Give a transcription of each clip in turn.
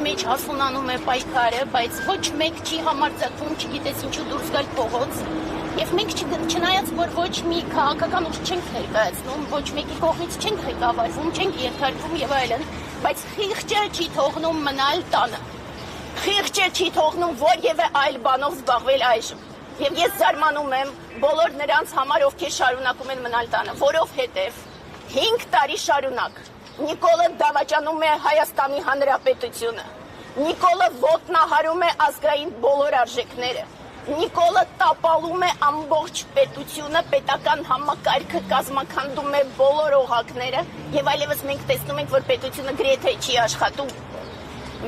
մեջ հասունանում է պայքարը, բայց ոչ մեկ չի համարձակվում, չգիտես ինչու դուրս գալ փողոց։ Եվ մենք չնայած որ ոչ մի քաղաքական ուժ չենք ներկայացնում, ոչ մեկի կողմից չենք ղեկավարվում, չենք ենթարկվում եւ այլն, բայց խիղճը չի թողնում մնալ տանը։ Խիղճը չի թողնում որևէ այլ բանով զբաղվել այժմ։ Եվ ես զարմանում եմ բոլոր նրանց համար, ովքեր շարունակում են մնալ տանը, որովհետև 5 տարի շարունակ Նիկոլը դավաճանում է Հայաստանի Հանրապետությունը։ Նիկոլը ոտնահարում է ազգային բոլոր արժեքները։ Նիկոլը տապալում է ամբողջ պետությունը, պետական համակարգը կազմաքանդում է բոլոր օղակները եւ այլևս մենք տեսնում ենք, որ պետությունը գրեթե չի աշխատում։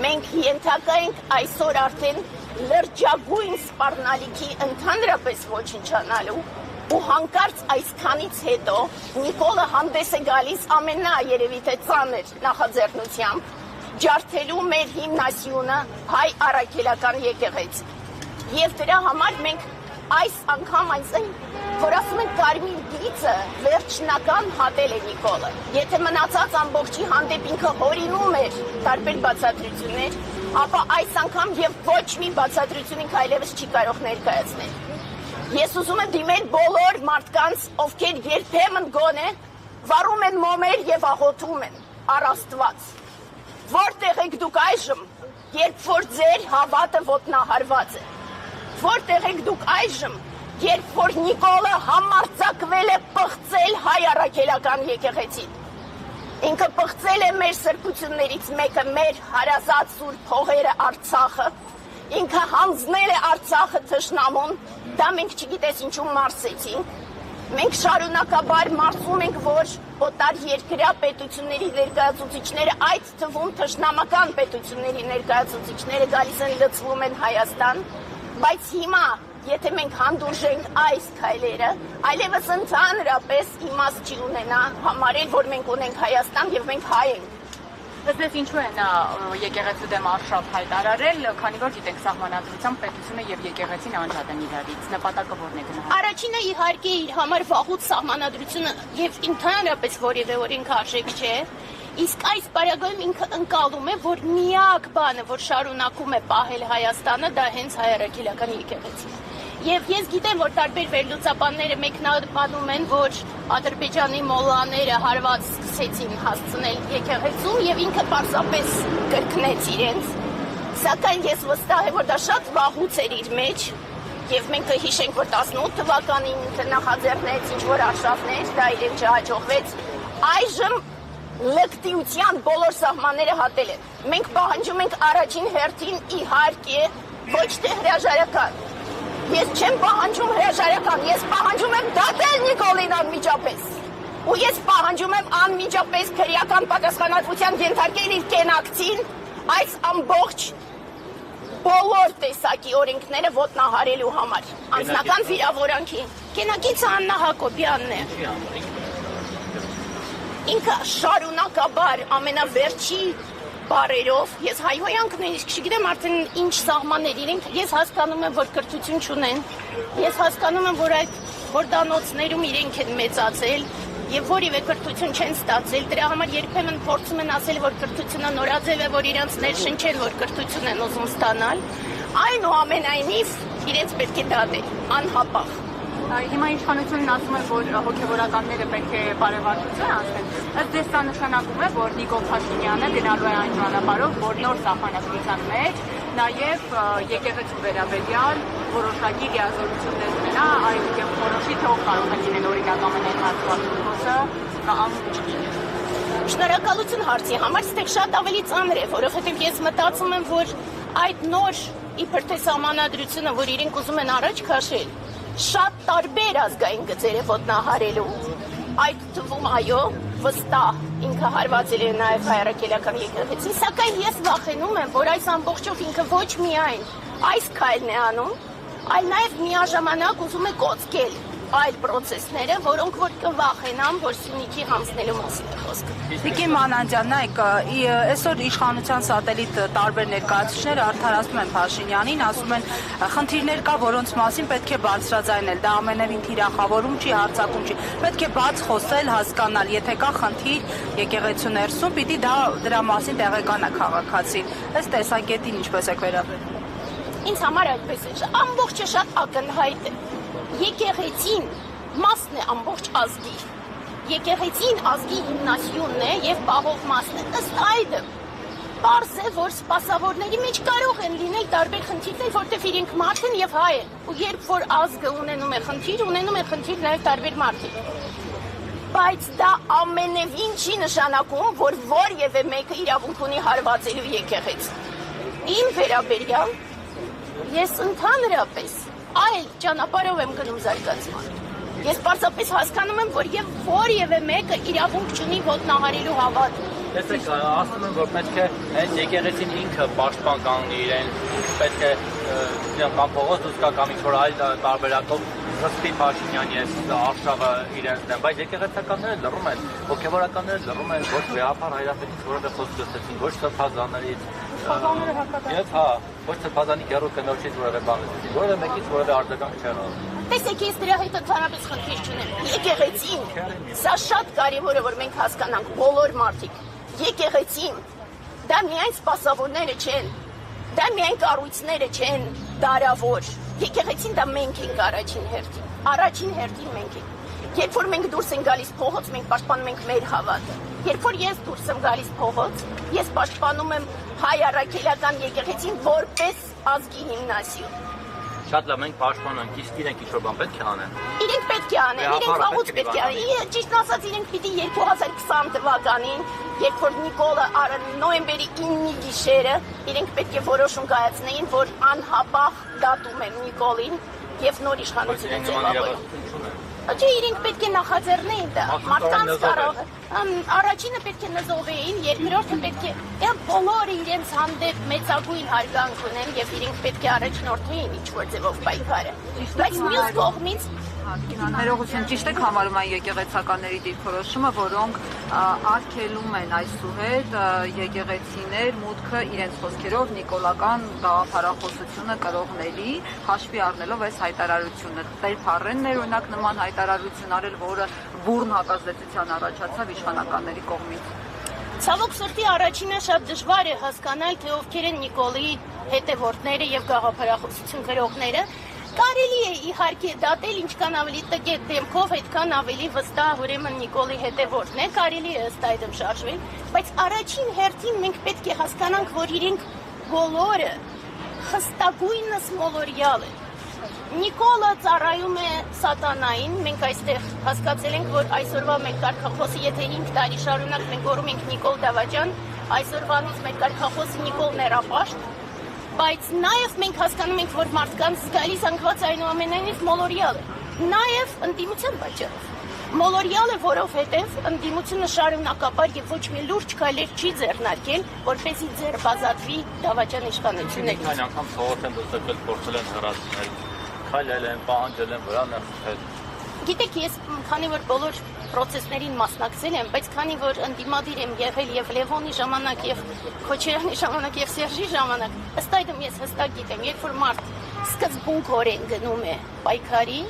Մենք ենթակա ենք այսօր արդեն լրջագույն սպառնալիքի ընդհանրապես ոչնչանալու ու հանկարծ այսքանից հետո Նիկոլը հանդես է գալիս երևի թե ծանր նախաձեռնությամբ ջարդելու մեր հիմնասյունը հայ առաքելական եկեղեցի։ Եվ դրա համար մենք այս անգամ այն, որ ասում են կարմիր գիծը վերջնական հատել է Նիկոլը։ Եթե մնացած ամբողջի հանդեպ ինքը հորինում էր տարբեր բացատրություններ, ապա այս անգամ եւ ոչ մի բացատրություն ինքը այլևս չի կարող ներկայացնել։ Ես ուզում եմ դիմել բոլոր մարդկանց, ովքեր երբեմն գոնե վառում են մոմեր եւ աղոթում են առ Աստված։ Որտեղ եք դուք այժմ, երբ որ ձեր հավատը ոտնահարված է։ Որտեղ եք դուք այժմ, երբ որ Նիկոլը համարձակվել է պղծել հայ առաքելական եկեղեցին։ Ինքը պղծել է մեր սրբություններից մեկը, մեր հարազատ սուրբ հողերը Արցախը։ Ինքը հանձնել է Արցախը թշնամուն, դա մենք չգիտես ինչու մարսեցինք։ Մենք շարունակաբար մարսում ենք, որ օտար երկրյա պետությունների ներկայացուցիչները, այդ թվում թշնամական պետությունների ներկայացուցիչները գալիս են լցվում են Հայաստան, բայց հիմա, եթե մենք հանդուրժենք այս քայլերը, այլևս ընդհանրապես իմաստ չի ունենա համարել, որ մենք ունենք Հայաստան եւ մենք հայ ենք։ Ըստ ինչու են եկեղեցու դեմ արշավ հայտարարել, քանի որ գիտենք սահմանադրությամբ պետությունը եւ եկեղեցին անջատ են իրարից, նպատակը որն է գնահատել։ Առաջինը իհարկե իր համար վաղուց սահմանադրությունը եւ ընդհանրապես որևէ օրենք արժեք չէ, իսկ այս բարագայում ինքը ընկալում է, որ միակ բանը, որ շարունակում է պահել Հայաստանը, դա հենց հայ առաքելական եկեղեցին։ Եվ ես գիտեմ, որ տարբեր վերլուծաբանները մեկնաբանում են, որ Ադրբեջանի մոլլաները հարված սկսեցին հասցնել եկեղեցուն եւ ինքը պարզապես կրկնեց իրենց, սակայն ես վստահ եմ, որ դա շատ վաղուց էր իր մեջ եւ մենք կհիշենք, որ 18 թվականին ինքը նախաձեռնեց ինչ-որ արշավներ, դա իրեն չհաջողվեց, այժմ լկտիության բոլոր սահմանները հատել են։ Մենք պահանջում ենք առաջին հերթին իհարկե ոչ թե հրաժարական։ Ես չեմ պահանջում հրաժարական, ես պահանջում եմ դատել Նիկոլին անմիջապես։ Ու ես պահանջում եմ անմիջապես քրեական պատասխանատվության ենթարկել իր կենակցին այս ամբողջ բոլոր տեսակի օրենքները ոտնահարելու համար։ Անձնական վիրավորանքի։ Կենակիցը Աննա Հակոբյանն է։ Ինքը շարունակաբար ամենավերջի բարերով, ես հայհոյանքն եմ, իսկ չգիտեմ արդեն ինչ սահմաններ իրենք, ես հասկանում եմ, որ կրթություն չունեն, ես հասկանում եմ, որ այդ հորդանոցներում իրենք են մեծացել եւ որևէ կրթություն չեն ստացել, դրա համար երբեմն փորձում են ասել, որ կրթությունը նորաձև է, որ իրենց ներշնչեն, որ կրթություն են ուզում ստանալ, այնուամենայնիվ իրենց պետք է դատել, անհապաղ։ Հիմա իշխանությունն ասում է, որ հոգևորականները պետք է բարեվարկություն անցնեն։ Ըստ ձեզ սա նշանակում է, որ Նիկոլ Փաշինյանը գնալու է այն ճանապարհով, որ նոր սահմանադրության մեջ նաև եկեղեցու վերաբերյալ որոշակի լիազորություններ ունենա, այլ որոշի թե ով կարող է լինել օրինակ ամենայն հատվածը կամ Շնորհակալություն հարցի համար, ստեղ շատ ավելի ծանր է, որովհետև ես մտածում եմ, որ այդ նոր իբր թե սահմանադրությունը, որ իրենք ուզում են առաջ քաշել, շատ տարբեր ազգային գծեր է ոտնահարելու, այդ թվում այո, վստահ ինքը հարվածել է նաև հայ առաքելական եկեղեցին, սակայն ես վախենում եմ, որ այս ամբողջով ինքը ոչ միայն այս քայլն է անում, այլ նաև միաժամանակ ուզում է կոծկել այլ process-ները, որոնք որ կվախենան, որ Սյունիքի հանձնելու մասին է խոսքը։ Տիկին Մանանջյան, նայեք, այսօր իշխանության սատելիտ տարբեր ներկայացուցիչներ արդարացնում են Փաշինյանին, ասում են խնդիրներ կա, որոնց մասին պետք է բարձրաձայնել, դա ամենևին թիրախավորում չի, հարձակում չի, պետք է բաց խոսել, հասկանալ, եթե կա խնդիր եկեղեցու ներսում, պիտի դրա մասին տեղեկանա քաղաքացին։ Այս տեսակետին ինչպես եք վերաբերվում։ Ինձ համար այդպես է, ամբողջը շատ ակնհայտ է։ Եկեղեցին մասն է ամբողջ ազգի։ Եկեղեցին ազգի հիմնասյունն է եւ պահող մասն է։ Ըստ այդմ պարզ է, որ սպասավորների մեջ կարող են լինել տարբեր խնդիրներ, որտեղ իրենք մարդ են եւ հայ են։ Ու երբ որ ազգը ունենում է խնդիր նաեւ տարբեր մարդիկ։ Բայց դա ամենևին չի նշանակում, որ որևէ մեկը իրավունք ունի հարվածելու եկեղեցին։ Իմ վերաբերյալ ես ընդհանրապես այլ ճանապարհով եմ գնում զարգացման։ Ես պարզապես հասկանում եմ, որ եւ որևէ մեկը իրավունք չունի ոտնահարելու հավատ։ Տեսեք, ասում եմ, որ պետք է հենց եկեղեցին ինքը պաշտպան կանգնի իրեն, պետք է կամ փողոց դուրս գա կամ ինչ-որ այլ տարբերակով զսպի Փաշինյանի այս արշավը իրենց դեմ, բայց եկեղեցականները լռում են, հոգևորականները լռում են, ոչ վեհապար հայրապետից որևէ խոսք լսեցին, ոչ սրբազաններից, եւ ոչ սրբազանի գերու կնոջից որևէ բան լսեցին, որևէ մեկից որևէ արձագանք չեն անում։ Տեսեք, ես դրա հետ ընդհանրապես խնդիր չունեմ։ Եկեղեցին, սա շատ կարևոր է, որ մենք հասկանանք բոլոր մարդիկ։ Եկեղեցին, դա միայն սպասավորները չեն, դա միայն կառույցները չեն դարավոր։ Եկեղեցին դա մենք ենք առաջին հերթին մենք ենք։ Երբ որ մենք դուրս ենք գալիս փողոց, մենք պաշտպանում ենք մեր հավատը։ Երբ որ ես դուրս եմ գալիս փողոց, ես պաշտպանում եմ հայ առաքելական եկեղեցին որպես ազգի հիմնասյուն։ Շատ լավ, մենք պաշտպանենք, իսկ իրենք ինչ-որ բան պետք է անեն։ Իրենք պետք է անեն, իրենք վաղուց պետք է անեն։ Ճիշտն ասած, իրենք պիտի 2020 թվականին, երբ որ Նիկոլը նոյեմբերի 9-ի գիշերը, իրենք պետք է որոշում կայացնեին, որ անհապաղ դատում են Նիկոլին եւ նոր իշխանությունը ձևավորում։ Չէ, իրենք պետք է նախաձեռնեին դա։ Մարդկանց կարող է։ Առաջինը պետք է նզովեին, երկրորդը պետք է բոլորը իրենց հանդեպ մեծագույն հարգանք ունեն եւ իրենք պետք է առաջնորդեին ինչ-որ ձևով պայքարը։ Բայց մյուս կողմից Ներողություն, ճիշտ եք համարում այն եկեղեցականների դիրքորոշումը, որոնք արգելում են այսուհետ եկեղեցիներ մուտքը իրենց խոսքերով նիկոլական գաղափարախոսությունը կրողների, հաշվի առնելով այս հայտարարությունը։ Տեր Փառենն էր օրինակ նման հայտարարություն արել, որը բուռն հակազդեցության առաջացավ իշխանականների կողմից։ Ցավոք սրտի առաջինը շատ դժվար է հասկանալ, թե ովքեր են Նիկոլի հետևորդները եւ գաղափարախոսություն կրողները։ Կարելի է իհարկե դատել ինչքան ավելի տգետ դեմքով, այդքան ավելի վստահ ուրեմն Նիկոլի հետևորդն է, կարելի է ըստ այդմ շարժվել, բայց առաջին հերթին մենք պետք է հասկանանք, որ իրենք բոլորը խստագույնս մոլորյալ են։ Նիկոլը ծառայում է սատանային, մենք այստեղ հասկացել ենք, որ այսօրվա մեր կարգախոսը, եթե 5 տարի շարունակ մենք օրում ենք Նիկոլ Դավաճան, այսօրվանից մեր կարգախոսը Նիկոլ Ներապաշտ, բայց նաև մենք հասկանում ենք, որ մարդկանց զգալի զանգված այնուամենայնիվ մոլորյալ է, նաև ընդդիմության պատճառով։ Մոլորյալ է, որովհետև ընդդիմությունը շարունակապար եւ ոչ մի լուրջ քայլեր չի ձեռնարկել, որպեսզի ձեռբազատվի Դավաճան իշխանություններից։ Այն անգամ փողոց են դուսել, փորձել են հրացնել, քայլել են, պահանջել են, վրա ներխել։ Գիտեք, ես քանի որ բոլոր process-ներին մասնակցել եմ, բայց քանի որ ընդդիմադիր եմ եղել եւ Լևոնի ժամանակ եւ Քոչարյանի ժամանակ եւ Սերժի ժամանակ, ըստ այդմ ես հստակ գիտեմ, երբ որ մարդ սկզբունքորեն գնում է պայքարի,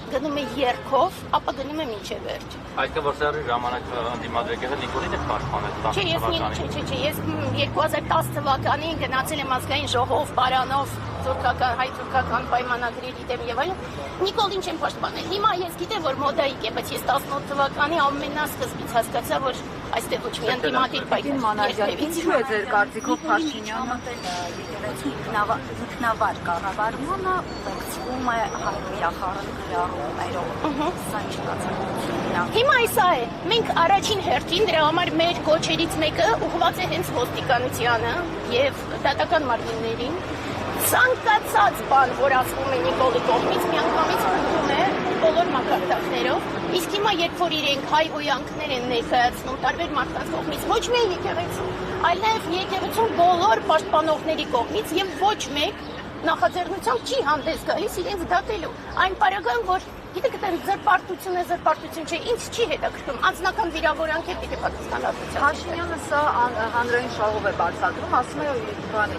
գնում է երկով, ապա գնում է մինչև վերջ։ Այսինքն որ Սերժի ժամանակ ընդդիմադիր եղել Նիկոլին է պաշտպանել 10 Ես 2010 թվականին գնացել եմ ազգային ժողով, պարանով, հայ-թուրքական պայմանագրերի դեմ եւ այլն, Նիկոլին չեմ պաշտպանել։ Հիմա ես գիտեմ, որ մոդայիկ է, բայց ես 18 թվականի ամենասկզբից հասկացա, որ այստեղ ոչ մի ընդդիմադիր պայքար։ Ինչու է ձեր կարծիքով Փաշինյանը եկեղեցու ինքնավար կառավարմանը ուղեկցվում է հայրենիախառն գրառումներով։ Սա ինչ կացակցություն։ Հիմա սա է։ Մենք առաջին հերթին դրա համար մեր կոչերից մեկը ուղղված է հենց ոստիկանությանը եւ դատական մարմիններին։ Ցանկացած բան, որ ասվում է Նիկոլի կողմից, միանգամից ընդունում է բոլոր մակարդակներով։ Իսկ հիմա երբ որ իրենք հայ ոյանքներ են ներկայացնում տարբեր մարդկանց կողմից, ոչ միայն եկեղեցու, այլ նաև եկեղեցու բոլոր պաշտպանողների կողմից եւ ոչ մեկ նախաձեռնությամբ չի հանդես գալիս իրենց դատելու։ Այն պարագան, որ Գիտեք, դա զրպարտություն չէ, ինձ չի հետաքրքրում, անձնական վիրավորանք է պիտի պատասխանատվության։ Փաշինյանը սա հանրային շահով է բացատրում, ասում է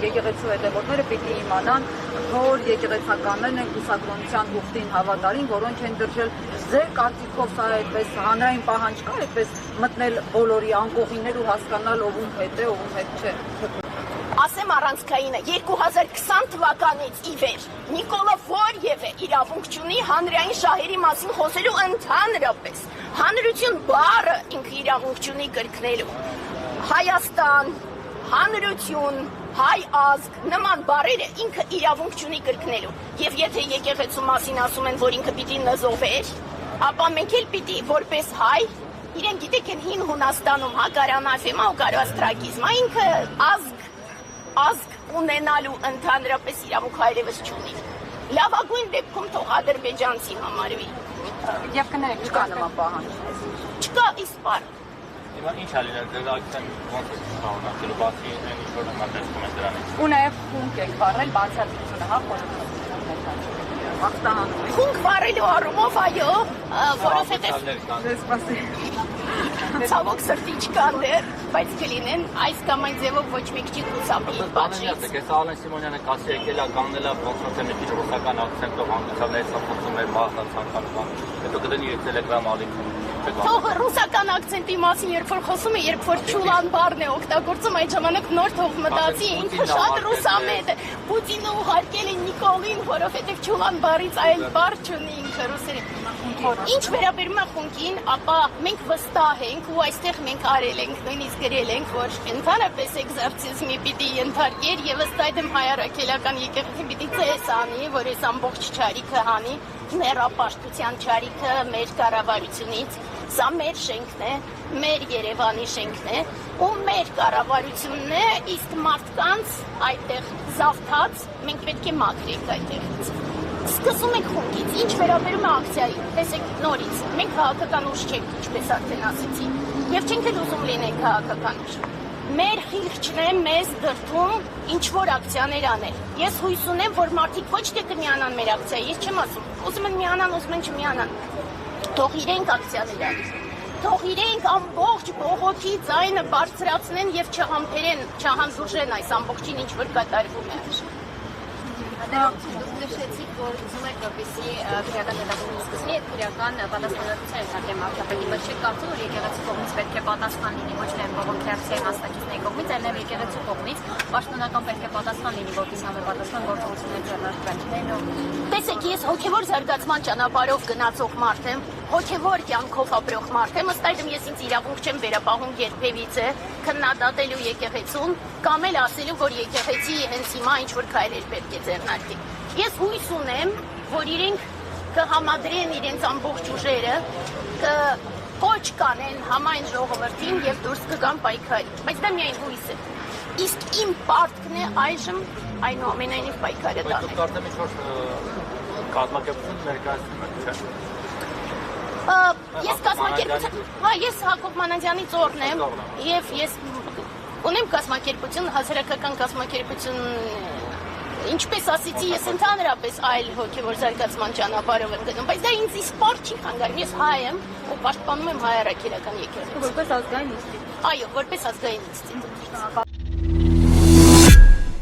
եկեղեցու հետևորդները պիտի իմանան, որ եկեղեցականներն են կուսակրոնության ուխտին հավատարիմ, որոնք են դրժել ձեր կարծիքով սա այդպես հանրային պահանջ կա, այդպես մտնել բոլորի անկողիններ ու հասկանալ ով հետ է, ով հետ չէ։ Ասեմ առանցքայինը 2020 թվականից ի վեր Նիկոլը որևէ իրավունք չունի հանրային շահերի մասին խոսելու ընդհանրապես։ Հանրություն բառը ինքը իրավունք չունի կրկնելու։ Հայաստան, հանրություն, հայ ազգ նման բառերը ինքը իրավունք չունի կրկնելու։ Եւ եթե եկեղեցու մասին ասում են, որ ինքը պիտի նզովեր, ապա մենք էլ պիտի որպես հայ իրեն գիտեք են հին Հունաստանում հակարանաֆեմա ու կարաստրագիզմա ինքը ազգ ունենալու ընդհանրապես իրավունք հայրևս չունի։ Լավագույն դեպքում թող ադրբեջանցի համարվի։ Եվ կներեք, Չկա նման պահանջ։ Չկա իսպար։ Հիմա ինչ ա լինել, ձեր ակցիան ոնց է շարունակելու, բացի այն ինչ որ համատեսվում է դրանից։ ու նաև խումբ եք վառել բացատրությունը, հա, Հաղթահանում։ Խունկ վառելու առումով այո, որովհետև Ձեզ սպասի։ ցավոք սրտի չկան դեռ, բայց կլինեն այս կամ այն ձևով ոչ մեկ չի խուսափի պատժից։ Ես Ալեն Սիմոնյանը կասի եկել է կանգնել է ոնց է մի քիչ ռուսական ակցենտով հանդիսանալիս խոսում էր մահա ցանկանում։ Հետո կդնի Telegram ալիքում։ Թող ռուսական ակցենտի մասին երբ որ խոսում է, երբ որ ճուլան բառն է օգտագործում, այդ ժամանակ նոր թող մտածի, ինքը շատ ռուսամետ է։ Պուտինը ուղարկել է Նիկոլին, որովհետև ճուլան բառից այլ բառ չունի ինքը ռուսերեն։ Ինչ վերաբերում է խունկին, ապա մենք վստահ ենք ու այստեղ մենք արել ենք, նույնիսկ գրել ենք, որ ընդհանրապես էկզորցիզմի պիտի ենթարկեր եւ ըստ այդմ հայ առաքելական եկեղեցին պիտի ծես անի, որ այս ամբողջ չարիքը հանի, ներապաշտության չարիքը մեր կառավարությունից։ Սա մեր շենքն է, մեր Երևանի շենքն է, ու մեր կառավարությունն է, իսկ մարդկանց այդտեղ զավթած մենք պետք է մաքրենք այդտեղից։ Սկսում ենք խունկից, ինչ վերաբերում է ակցիային, տեսեք նորից, մենք քաղաքական ուժ չենք, ինչպես արդեն ասեցի, եւ չենք էլ ուզում լինենք քաղաքական ուժ։ Մեր խիղճն է մեզ դրդում ինչ-որ ակցիաներ անել։ Ես հույս ունեմ, որ մարդիկ ոչ թե կմիանան մեր ակցիայի, ես չեմ ասում, ուզում են միանան, ուզում են չմիանան։ Թող իրենք ակցիաներ անեն։ Թող իրենք ամբողջ բողոքի ձայնը բարձրացնեն եւ չհամբերեն, չհանդուրժեն այս ամբողջին ինչ որ կատարվում է։ Նշեցիք, որ ուզում եք որպեսզի քրեական հետազոտությունը սկսվի, այդ քրեական պատասխանատվության ենթարկեմ արտադրումը չի կարծում, որ եկեղեցու կողմից պետք է պատասխան լինի ոչ միայն բողոքի ակցիայի մասնակիցների կողմից, այլ նաև եկեղեցու կողմից պաշտոնական պետք է պատասխան լինի, որպեսզի համապատասխան գործողություններ ձեռնարկվեն։ Տեսեք, ես հոգևոր զարգացման ճանապարհով գնացող մարդ եմ, հոգևոր կյանքով ապրող մարդ եմ, ըստ այդմ ես ինձ իրավունք չեմ վերապահում երբևիցե քննադատելու եկեղեցուն կամ էլ ասելու, որ եկեղեցի հենց հիմա ինչ որ քայլեր պետք է ձեռնարկի։ Ես հույս ունեմ, որ իրենք կհամադրեն իրենց ամբողջ ուժերը, կոչ կանեն համայն ժողովրդին եւ դուրս կգան պայքարի, բայց դա միայն հույս է։ Իսկ իմ պարտքն է այժմ այնուամենայնիվ պայքարը տանել։ Բայց կարծեմ ինչ որ կազմակերպություն ներկայացնում եք, չէ՞։ Ես կազմակերպության, հա, ես Հակոբ Մանանդյանի ծորն եմ եւ ես ունեմ կազմակերպություն, հասարակական կազմակերպություն, ինչպես ասեցի, ես ընդհանրապես այլ հոգևոր զարգացման ճանապարհով եմ գնում, բայց դա ինձ իսպար չի խանգարում, ես հայ եմ ու պաշտպանում եմ հայ առաքելական եկեղեցին։ որպես ազգային ինստիտուտ։ Այո, որպես ազգային ինստիտուտ։